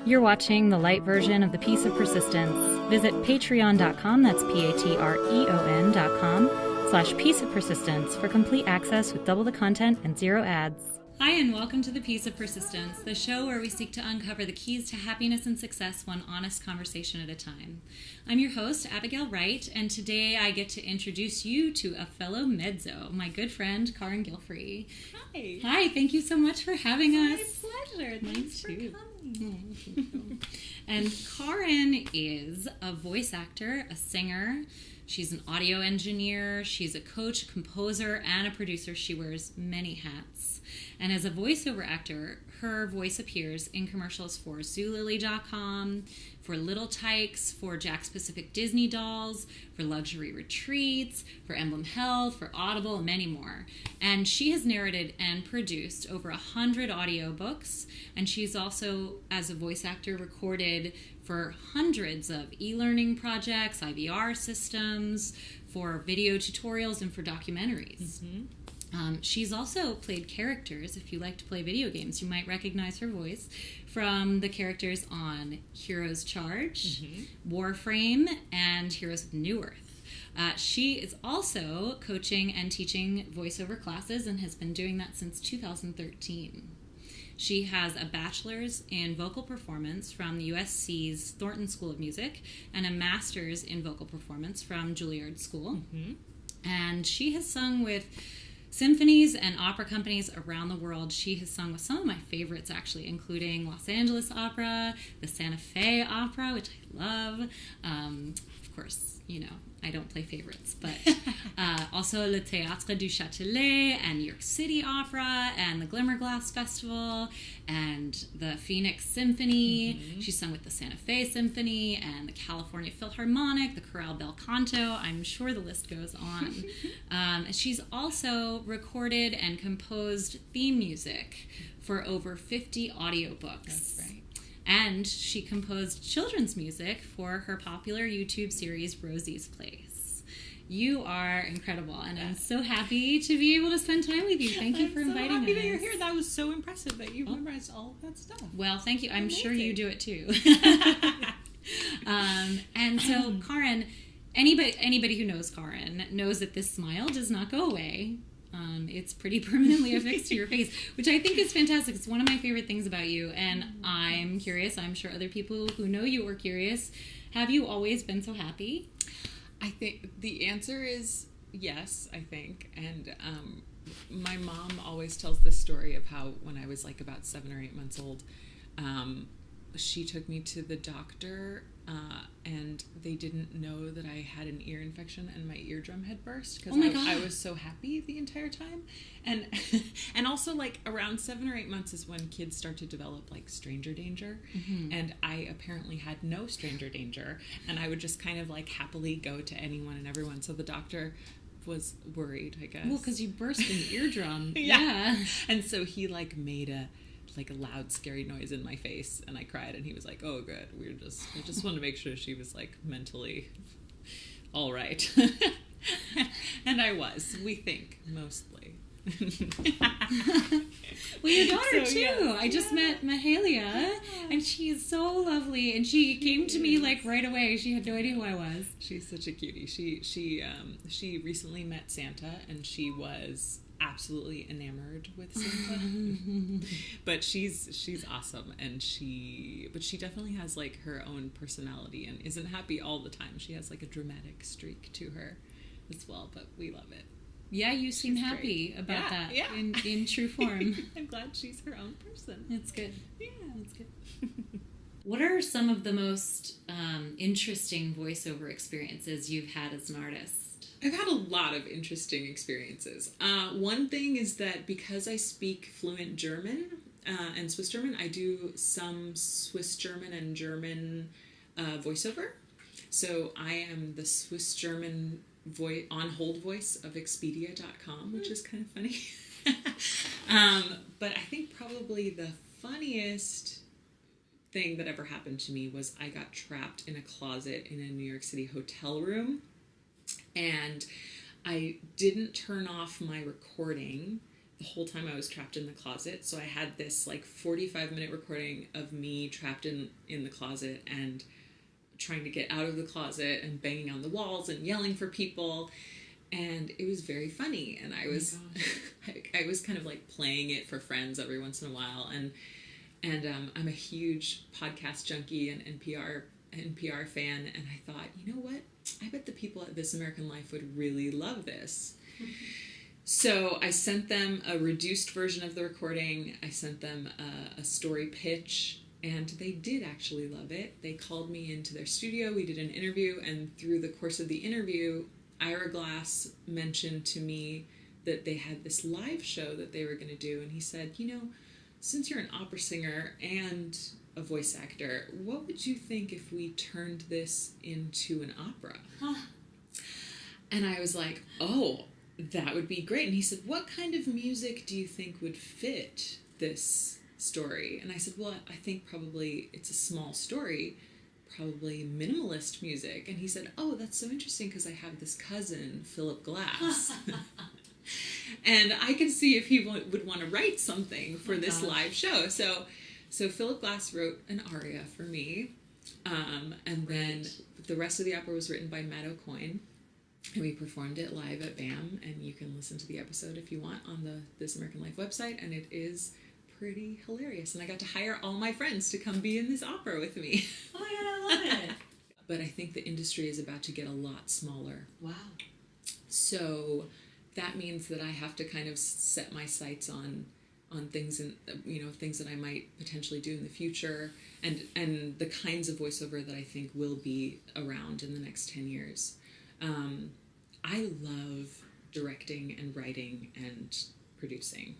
You're watching the LITE version of The Piece of Persistence. Visit patreon.com, that's patreon.com/Piece of Persistence for complete access with double the content and 0 ads. Hi, and welcome to The Piece of Persistence, the show where we seek to uncover the keys to happiness and success one honest conversation at a time. I'm your host, Abigail Wright, and today I get to introduce you to a fellow mezzo, my good friend, Carin Gilfry. Hi. Hi, thank you so much for having us. My pleasure. Thanks for coming. And Carin is a voice actor, a singer. She's an audio engineer. She's a coach, composer, and a producer. She wears many hats. And as a voiceover actor, her voice appears in commercials for Zulily.com, for Little Tykes, for Jack's Pacific Disney Dolls, for Luxury Retreats, for Emblem Health, for Audible, and many more. And she has narrated and produced over 100 audiobooks, and she's also, as a voice actor, recorded for hundreds of e-learning projects, IVR systems, for video tutorials, and for documentaries. Mm-hmm. She's also played characters. If you like to play video games, you might recognize her voice from the characters on Heroes Charge, Warframe, and Heroes of New Earth. She is also coaching and teaching voiceover classes and has been doing that since 2013. She has a bachelor's in vocal performance from the USC's Thornton School of Music and a master's in vocal performance from Juilliard School. Mm-hmm. And she has sung with symphonies and opera companies around the world. She has sung with some of my favorites, actually, including Los Angeles Opera, the Santa Fe Opera, which I love. Of course, you know, I don't play favorites, but also Le Théâtre du Châtelet and New York City Opera and the Glimmerglass Festival and the Phoenix Symphony. Mm-hmm. She's sung with the Santa Fe Symphony and the California Philharmonic, the Chorale Bel Canto. I'm sure the list goes on. She's also recorded and composed theme music for over 50 audiobooks. That's right. And she composed children's music for her popular YouTube series, Rosie's Place. You are incredible, and I'm so happy to be able to spend time with you. Thank you for inviting us. I'm so happy that you're here. That was so impressive that you memorized all of that stuff. Well, thank you. I'm sure you do it too. And so, Carin, anybody who knows Carin knows that this smile does not go away. It's pretty permanently affixed to your face, which I think is fantastic. It's one of my favorite things about you, and I'm curious. I'm sure other people who know you are curious. Have you always been so happy? I think the answer is yes, I think. And my mom always tells this story of how when I was like about 7 or 8 months old, she took me to the doctor and they didn't know that I had an ear infection and my eardrum had burst because I was so happy the entire time. And and also like around 7 or 8 months is when kids start to develop like stranger danger. Mm-hmm. And I apparently had no stranger danger, and I would just kind of like happily go to anyone and everyone. So the doctor was worried, I guess. Well, because you burst an eardrum. Yeah. And so he like made a loud, scary noise in my face, and I cried, and he was like, "Oh, good. I just wanted to make sure she was like mentally all right." And I was. We think mostly. Well, your daughter too. Yes. I just met Mahalia, and she is so lovely. And she came to me like right away. She had no idea who I was. She's such a cutie. She recently met Santa, and she was absolutely enamored with Santa. But she's awesome, and she definitely has like her own personality and isn't happy all the time. She has like a dramatic streak to her as well, but we love it. Yeah, you seem happy about that in true form. I'm glad she's her own person. It's good. Yeah, it's good. What are some of the most interesting voiceover experiences you've had as an artist? I've had a lot of interesting experiences. One thing is that because I speak fluent German and Swiss German, I do some Swiss German and German voiceover. So I am the Swiss German on-hold voice of Expedia.com, which is kind of funny. But I think probably the funniest thing that ever happened to me was I got trapped in a closet in a New York City hotel room, and I didn't turn off my recording the whole time I was trapped in the closet. So I had this like 45-minute recording of me trapped in the closet and trying to get out of the closet and banging on the walls and yelling for people. And it was very funny. And I was, I was kind of like playing it for friends every once in a while. And I'm a huge podcast junkie and NPR fan. And I thought, you know what? I bet the people at This American Life would really love this. So I sent them a reduced version of the recording. I sent them a story pitch, and they did actually love it. They called me into their studio. We did an interview, and through the course of the interview, Ira Glass mentioned to me that they had this live show that they were going to do, and he said, you know, since you're an opera singer and a voice actor, what would you think if we turned this into an opera? And I was like, oh, that would be great. And he said, what kind of music do you think would fit this story? And I said, well, I think probably it's a small story, probably minimalist music. And he said, oh, that's so interesting because I have this cousin, Philip Glass. And I could see if he would want to write something for this live show. So Philip Glass wrote an aria for me. And then the rest of the opera was written by Matt O'Coin. And we performed it live at BAM, and you can listen to the episode if you want on the This American Life website, and it is pretty hilarious. And I got to hire all my friends to come be in this opera with me. Oh my God, I love it. But I think the industry is about to get a lot smaller. Wow. So that means that I have to kind of set my sights on things and things that I might potentially do in the future, and the kinds of voiceover that I think will be around in the next 10 years. I love directing and writing and producing.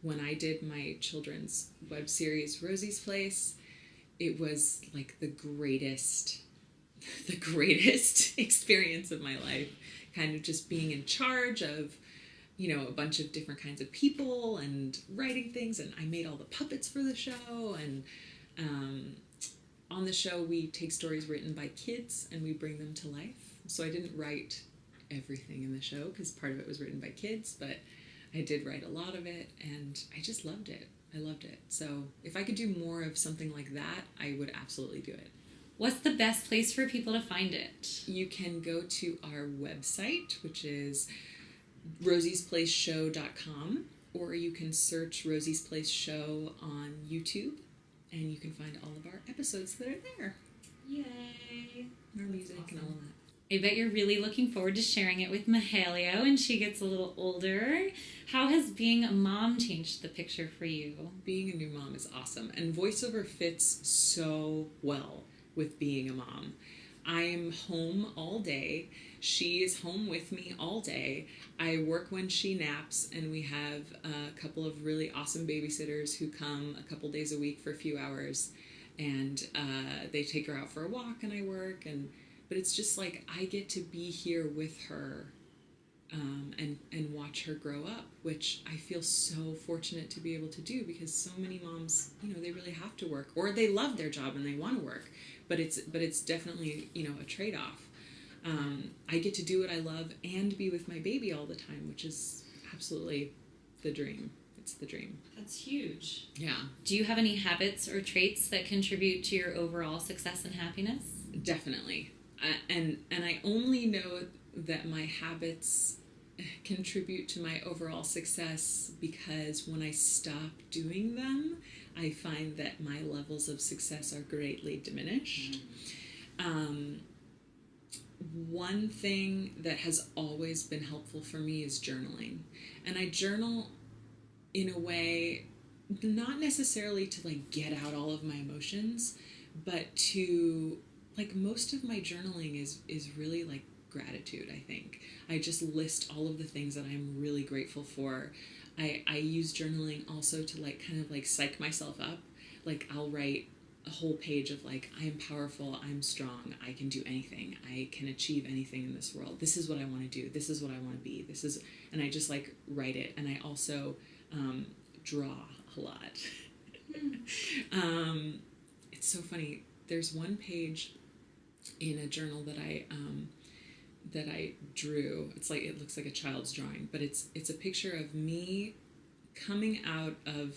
When I did my children's web series, Rosie's Place, it was like the greatest experience of my life. Kind of just being in charge of, a bunch of different kinds of people and writing things. And I made all the puppets for the show. And on the show, we take stories written by kids and we bring them to life. So I didn't write everything in the show because part of it was written by kids, but I did write a lot of it, and I just loved it. I loved it. So if I could do more of something like that, I would absolutely do it. What's the best place for people to find it? You can go to our website, which is rosiesplaceshow.com, or you can search Rosie's Place Show on YouTube, and you can find all of our episodes that are there. Yay. Our music and all of that. I bet you're really looking forward to sharing it with Mahalia when she gets a little older. How has being a mom changed the picture for you? Being a new mom is awesome, and voiceover fits so well with being a mom. I'm home all day. She is home with me all day. I work when she naps, and we have a couple of really awesome babysitters who come a couple days a week for a few hours, and they take her out for a walk, and I work, but it's just like I get to be here with her and watch her grow up, which I feel so fortunate to be able to do, because so many moms, they really have to work, or they love their job and they want to work, but it's definitely, a trade-off. I get to do what I love and be with my baby all the time, which is absolutely the dream. It's the dream. That's huge. Yeah. Do you have any habits or traits that contribute to your overall success and happiness? Definitely. And I only know that my habits contribute to my overall success because when I stop doing them, I find that my levels of success are greatly diminished. One thing that has always been helpful for me is journaling. And I journal in a way, not necessarily to get out all of my emotions, but to most of my journaling is really gratitude, I think. I just list all of the things that I'm really grateful for. I use journaling also to psych myself up. I'll write a whole page of I am powerful, I'm strong, I can do anything, I can achieve anything in this world. This is what I want to do. This is what I want to be. And I just write it. And I also draw a lot. It's so funny. There's one page in a journal that I drew. It looks like a child's drawing, but it's a picture of me coming out of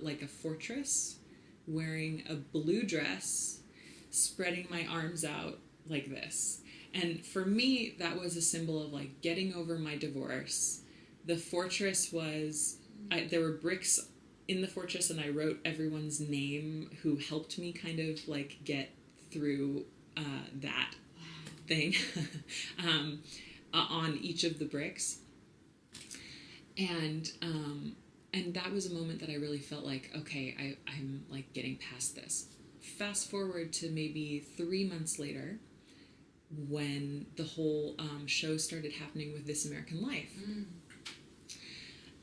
like a fortress, wearing a blue dress, spreading my arms out like this. And for me, that was a symbol of like getting over my divorce. The fortress was, there were bricks in the fortress, and I wrote everyone's name who helped me kind of like get through that thing on each of the bricks. And that was a moment that I really felt like, okay, I'm like getting past this. Fast forward to maybe 3 months later, when the whole show started happening with This American Life.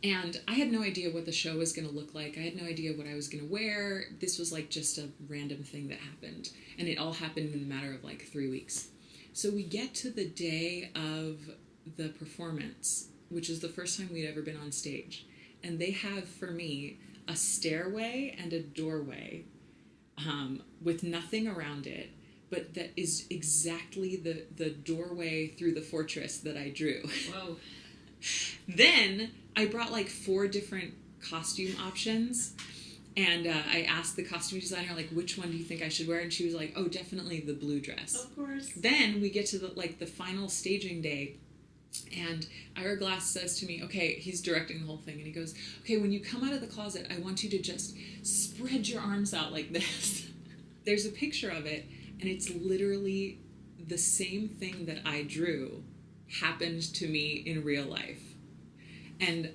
And I had no idea what the show was going to look like. I had no idea what I was going to wear. This was like just a random thing that happened. And it all happened in a matter of like 3 weeks. So we get to the day of the performance, which is the first time we'd ever been on stage. And they have, for me, a stairway and a doorway with nothing around it. But that is exactly the doorway through the fortress that I drew. Whoa. Then I brought like 4 different costume options, and I asked the costume designer, like, which one do you think I should wear? And she was like, oh, definitely the blue dress. Of course. Then we get to the final staging day, and Ira Glass says to me, okay, he's directing the whole thing, and he goes, okay, when you come out of the closet, I want you to just spread your arms out like this. There's a picture of it, and it's literally the same thing that I drew happened to me in real life. And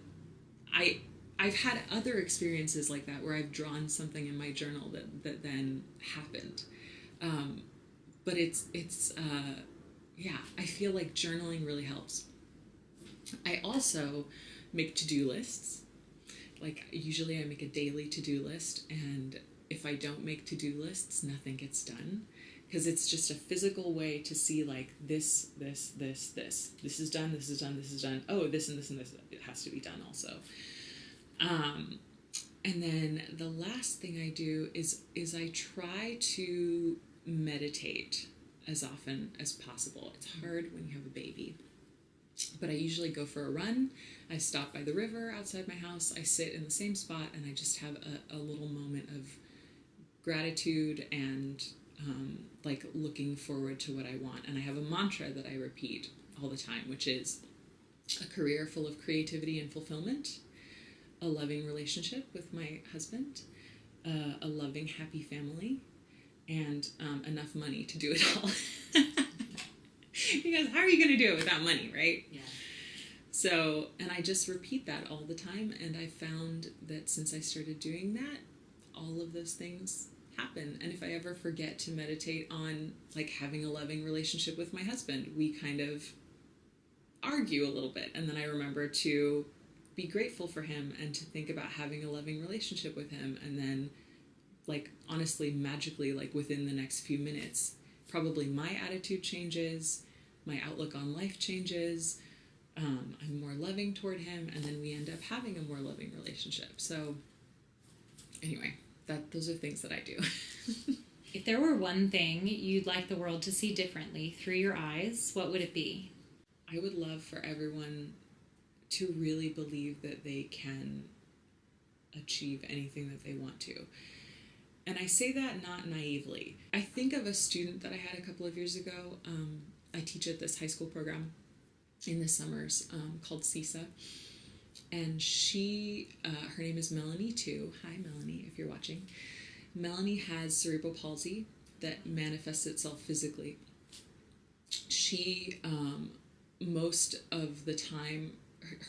I've had other experiences like that where I've drawn something in my journal that then happened. But it's I feel like journaling really helps. I also make to-do lists. Like, usually I make a daily to-do list, and if I don't make to-do lists, nothing gets done. Because it's just a physical way to see, like, this. This is done, this is done, this is done. Oh, this and this and this, it has to be done also. And then the last thing I do is I try to meditate as often as possible. It's hard when you have a baby. But I usually go for a run. I stop by the river outside my house. I sit in the same spot, and I just have a little moment of gratitude and like looking forward to what I want. And I have a mantra that I repeat all the time, which is a career full of creativity and fulfillment, a loving relationship with my husband, a loving, happy family, and enough money to do it all. Because how are you going to do it without money, right? Yeah. So, and I just repeat that all the time, and I found that since I started doing that, all of those things happen. And if I ever forget to meditate on like having a loving relationship with my husband, we kind of argue a little bit, and then I remember to be grateful for him and to think about having a loving relationship with him, and then like honestly, magically, like within the next few minutes, probably my attitude changes, my outlook on life changes, I'm more loving toward him, and then we end up having a more loving relationship. So anyway, those are things that I do. If there were one thing you'd like the world to see differently through your eyes, what would it be? I would love for everyone to really believe that they can achieve anything that they want to. And I say that not naively. I think of a student that I had a couple of years ago. I teach at this high school program in the summers called CISA. And she, her name is Melanie too. Hi, Melanie, if you're watching. Melanie has cerebral palsy that manifests itself physically. She, most of the time,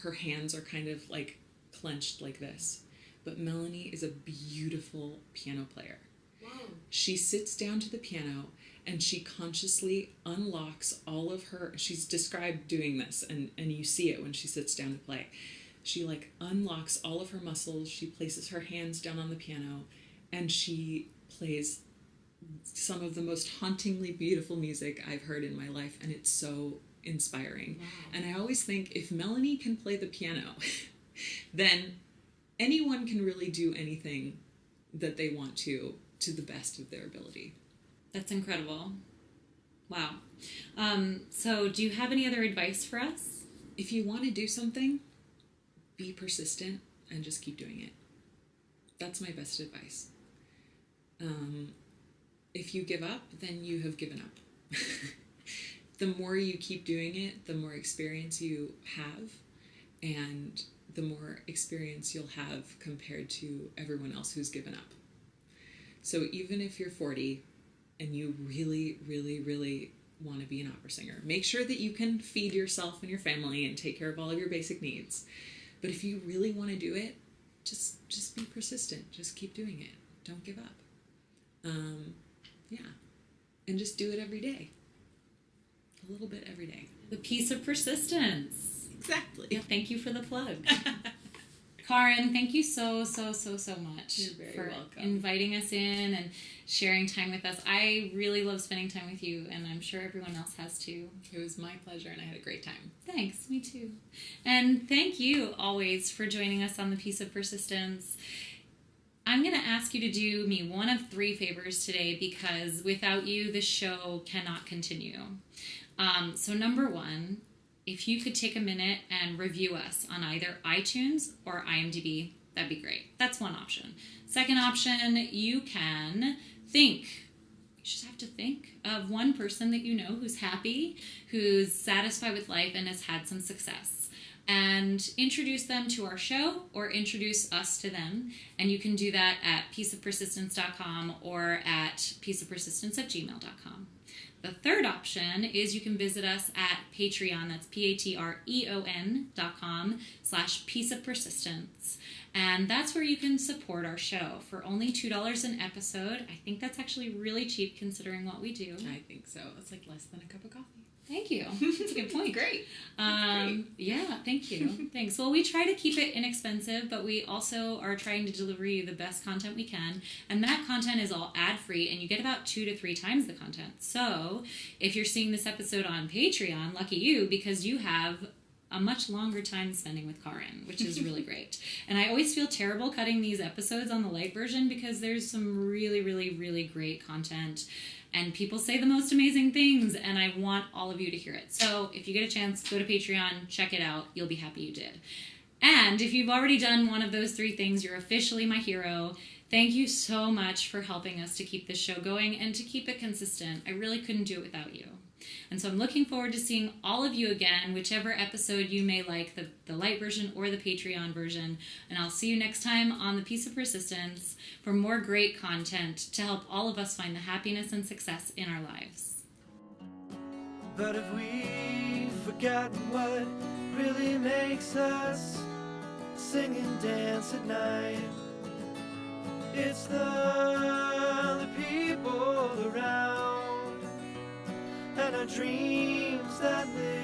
her hands are kind of like clenched like this. But Melanie is a beautiful piano player. Whoa. She sits down to the piano and she consciously unlocks all of her, she's described doing this, and you see it when she sits down to play. She like unlocks all of her muscles, she places her hands down on the piano, and she plays some of the most hauntingly beautiful music I've heard in my life, and it's so inspiring. Wow. And I always think if Melanie can play the piano, then anyone can really do anything that they want to the best of their ability. That's incredible. Wow. So do you have any other advice for us? If you want to do something, be persistent and just keep doing it. That's my best advice. If you give up, then you have given up. The more you keep doing it, the more experience you have, and the more experience you'll have compared to everyone else who's given up. So even if you're 40 and you really, really, really want to be an opera singer, make sure that you can feed yourself and your family and take care of all of your basic needs. But if you really want to do it, just be persistent. Just keep doing it. Don't give up. Yeah. And just do it every day. A little bit every day. The piece of persistence. Exactly. Yeah, thank you for the plug. Carin, thank you so much. You're very for welcome. Inviting us in and sharing time with us. I really love spending time with you, and I'm sure everyone else has too. It was my pleasure, and I had a great time. Thanks, me too. And thank you always for joining us on The Piece of Persistence. I'm going to ask you to do me one of 3 favors today, because without you, the show cannot continue. So number 1, if you could take a minute and review us on either iTunes or IMDb, that'd be great. That's one option. Second option, you can think. You just have to think of one person that you know who's happy, who's satisfied with life, and has had some success. And introduce them to our show or introduce us to them. And you can do that at pieceofpersistence.com or at pieceofpersistence@gmail.com. The third option is you can visit us at Patreon. That's patreon.com/pieceofpersistence. And that's where you can support our show for only $2 an episode. I think that's actually really cheap considering what we do. I think so. It's like less than a cup of coffee. Thank you. That's a good point. Great. Yeah, thank you. Thanks. Well, we try to keep it inexpensive, but we also are trying to deliver you the best content we can. And that content is all ad-free, and you get about 2 to 3 times the content. So if you're seeing this episode on Patreon, lucky you, because you have a much longer time spending with Carin, which is really great. And I always feel terrible cutting these episodes on the LITE version because there's some really, really, really great content. And people say the most amazing things, and I want all of you to hear it. So if you get a chance, go to Patreon, check it out. You'll be happy you did. And if you've already done one of those 3 things, you're officially my hero. Thank you so much for helping us to keep this show going and to keep it consistent. I really couldn't do it without you. And so I'm looking forward to seeing all of you again, whichever episode you may like, the LITE version or the Patreon version. And I'll see you next time on The Piece of Persistence for more great content to help all of us find the happiness and success in our lives. But if we've forgotten what really makes us sing and dance at night, it's the people around and our dreams that live